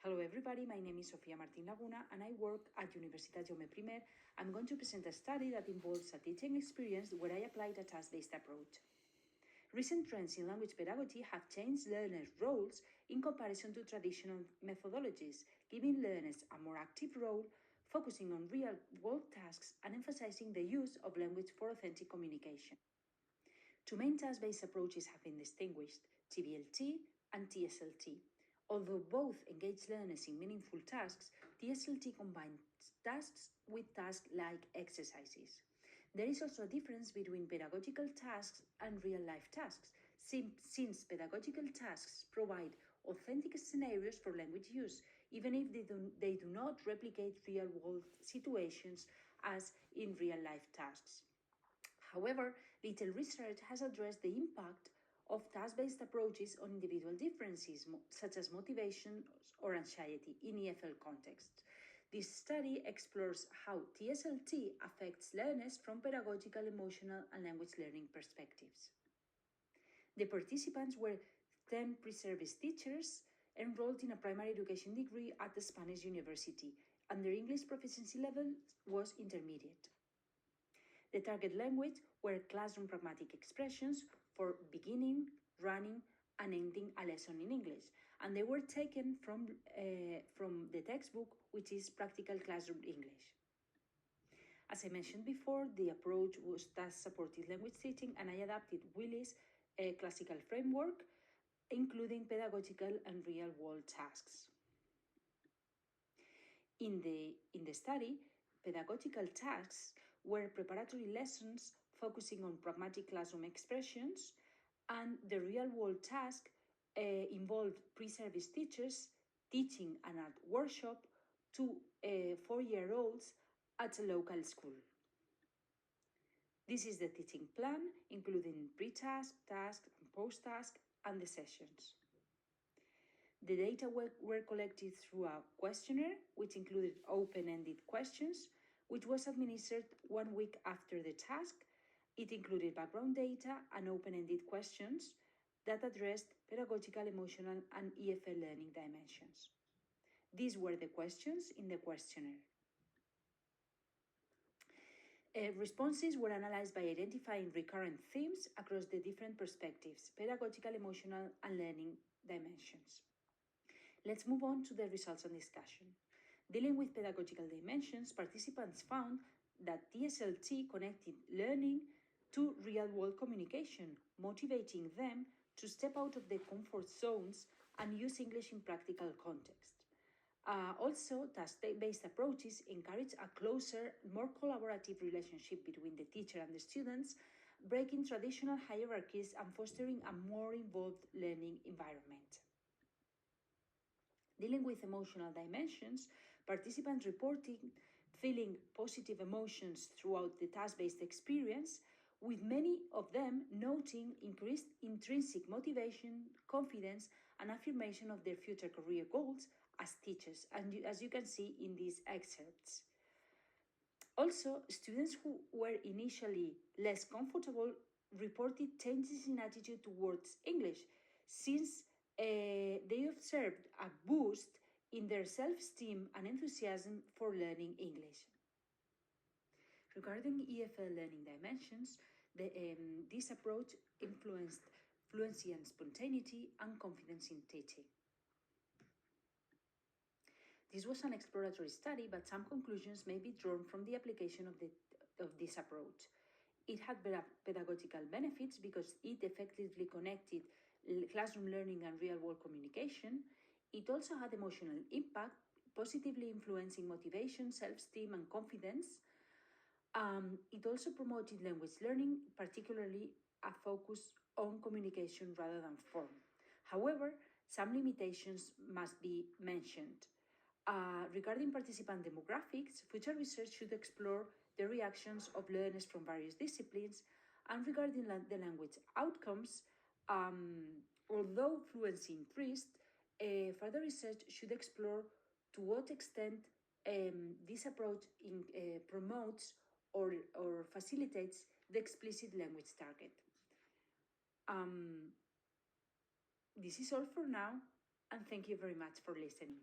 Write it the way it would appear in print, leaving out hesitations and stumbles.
Hello everybody, my name is Sofía Martín-Laguna and I work at Universitat Jaume I. I'm going to present a study that involves a teaching experience where I applied a task-based approach. Recent trends in language pedagogy have changed learners' roles in comparison to traditional methodologies, giving learners a more active role, focusing on real-world tasks and emphasizing the use of language for authentic communication. Two main task-based approaches have been distinguished, TBLT and TSLT. Although both engage learners in meaningful tasks, TSLT combines tasks with task-like exercises. There is also a difference between pedagogical tasks and real-life tasks, since pedagogical tasks provide authentic scenarios for language use, even if they do not replicate real-world situations as in real-life tasks. However, little research has addressed the impact of task-based approaches on individual differences, such as motivation or anxiety in EFL contexts. This study explores how TSLT affects learners from pedagogical, emotional, and language learning perspectives. The participants were 10 pre-service teachers enrolled in a primary education degree at the Spanish University, and their English proficiency level was intermediate. The target language were classroom pragmatic expressions for beginning, running, and ending a lesson in English, and they were taken from the textbook, which is Practical Classroom English. As I mentioned before, the approach was task-supported language teaching, and I adapted Willis' classical framework, including pedagogical and real-world tasks. In the study, pedagogical tasks were preparatory lessons focusing on pragmatic classroom expressions, and the real-world task involved pre-service teachers teaching an art workshop to 4-year-olds at a local school. This is the teaching plan, including pre-task, task, and post-task, and the sessions. The data were collected through a questionnaire, which included open-ended questions, which was administered 1 week after the task. It included background data and open-ended questions that addressed pedagogical, emotional, and EFL learning dimensions. These were the questions in the questionnaire. Responses were analyzed by identifying recurrent themes across the different perspectives, pedagogical, emotional, and learning dimensions. Let's move on to the results and discussion. Dealing with pedagogical dimensions, participants found that TSLT connected learning to real-world communication, motivating them to step out of their comfort zones and use English in practical context. Also, task-based approaches encourage a closer, more collaborative relationship between the teacher and the students, breaking traditional hierarchies and fostering a more involved learning environment. Dealing with emotional dimensions, participants reported feeling positive emotions throughout the task-based experience, with many of them noting increased intrinsic motivation, confidence, and affirmation of their future career goals as teachers, and as you can see in these excerpts. Also, students who were initially less comfortable reported changes in attitude towards English, since they observed a boost in their self-esteem and enthusiasm for learning English. Regarding EFL learning dimensions, this approach influenced fluency and spontaneity and confidence in teaching. This was an exploratory study, but some conclusions may be drawn from the application of this approach. It had pedagogical benefits because it effectively connected classroom learning and real-world communication. It also had emotional impact, positively influencing motivation, self-esteem, and confidence. It also promoted language learning, particularly a focus on communication rather than form. However, some limitations must be mentioned. Regarding participant demographics, future research should explore the reactions of learners from various disciplines, and regarding the language outcomes, although fluency increased, further research should explore to what extent this approach promotes or facilitates the explicit language target. This is all for now, and thank you very much for listening.